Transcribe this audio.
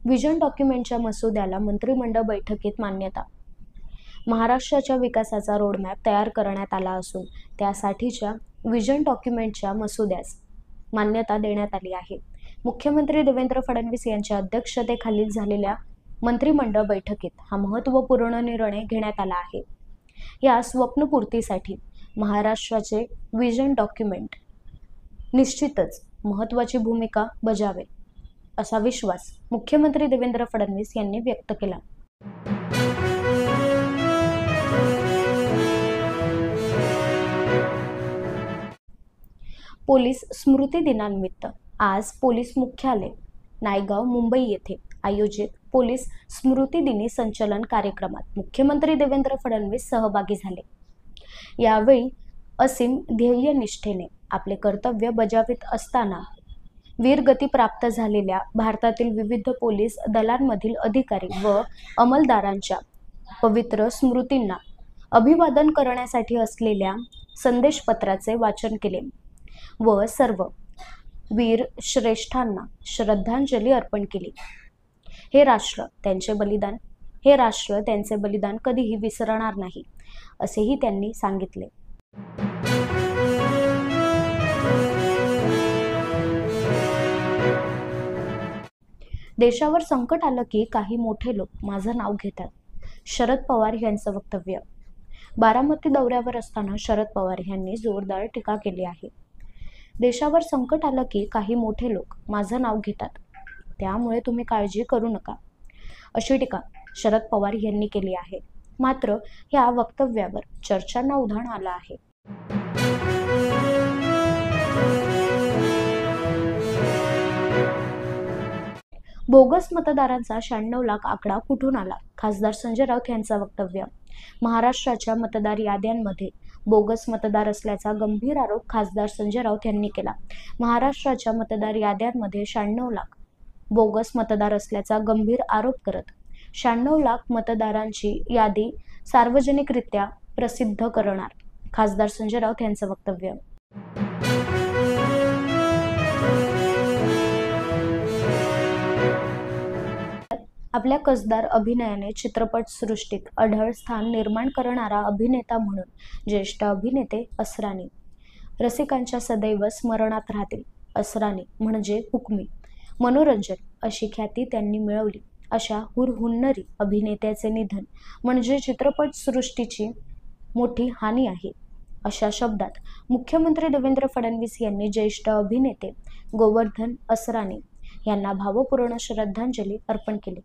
Vision डॉक्युमेंटच्या मसुद्याला मंत्रिमंडळ बैठकीत मान्यता. महाराष्ट्राच्या विकासाचा रोडमॅप तयार करण्यात आला असून त्यासाठीच्या व्हिजन डॉक्युमेंटच्या मसुद्यास मान्यता देण्यात आली आहे. मुख्यमंत्री देवेंद्र फडणवीस यांच्या अध्यक्षतेखाली झालेल्या मंत्रिमंडळ बैठकीत हा महत्त्वपूर्ण निर्णय घेण्यात आला आहे. या स्वप्नपूर्तीसाठी महाराष्ट्राचे व्हिजन डॉक्युमेंट निश्चितच महत्त्वाची भूमिका बजावेल असा विश्वास मुख्यमंत्री देवेंद्र फडणवीस यांनी व्यक्त केला. पोलीस स्मृती दिनानिमित्त आज पोलीस मुख्यालय नायगाव मुंबई येथे आयोजित पोलीस स्मृती दिनी संचलन कार्यक्रमात मुख्यमंत्री देवेंद्र फडणवीस सहभागी झाले. यावेळी असीम ध्येयनिष्ठेने आपले कर्तव्य बजावित असताना वीरगती प्राप्त झालेल्या भारतातील विविध पोलीस दलांमधील अधिकारी व अंमलदारांच्या पवित्र स्मृतींना अभिवादन करण्यासाठी असलेल्या संदेशपत्राचे वाचन केले व सर्व वीर श्रेष्ठांना श्रद्धांजली अर्पण केली. हे राष्ट्र त्यांचे बलिदान कधीही विसरणार नाही असेही त्यांनी सांगितले. देशावर संकट आलं की काही मोठे लोक माझं नाव घेतात. शरद पवार यांचं वक्तव्य. बारामती दौऱ्यावर असताना शरद पवार यांनी जोरदार टीका केली आहे. देशावर संकट आलं की काही मोठे लोक माझं नाव घेतात, त्यामुळे तुम्ही काळजी करू नका, अशी टीका शरद पवार यांनी केली आहे. मात्र या वक्तव्यावर चर्चांना उधाण आलं आहे. बोगस मतदारांचा 96 लाख आकडा कुठून आला? खासदार संजय राऊत यांचं वक्तव्य. महाराष्ट्राच्या मतदार याद्यांमध्ये बोगस मतदार असल्याचा गंभीर आरोप खासदार संजय राऊत यांनी केला. महाराष्ट्राच्या मतदार याद्यांमध्ये 96 लाख बोगस मतदार असल्याचा गंभीर आरोप करत 96 लाख मतदारांची यादी सार्वजनिकरित्या प्रसिद्ध करणार खासदार संजय राऊत यांचं वक्तव्य. आपल्या कसदार अभिनयाने चित्रपट सृष्टीत अढळ स्थान निर्माण करणारा अभिनेता म्हणून ज्येष्ठ अभिनेते असरानी रसिकांच्या सदैव स्मरणात राहतील. असरानी म्हणजे हुकमी, मनोरंजन अशी ख्याती त्यांनी मिळवली. अशा हुरहुन्नरी अभिनेत्याचे निधन म्हणजे चित्रपट सृष्टीची मोठी हानी आहे, अशा शब्दात मुख्यमंत्री देवेंद्र फडणवीस यांनी ज्येष्ठ अभिनेते गोवर्धन असरानी यांना भावपूर्ण श्रद्धांजली अर्पण केली.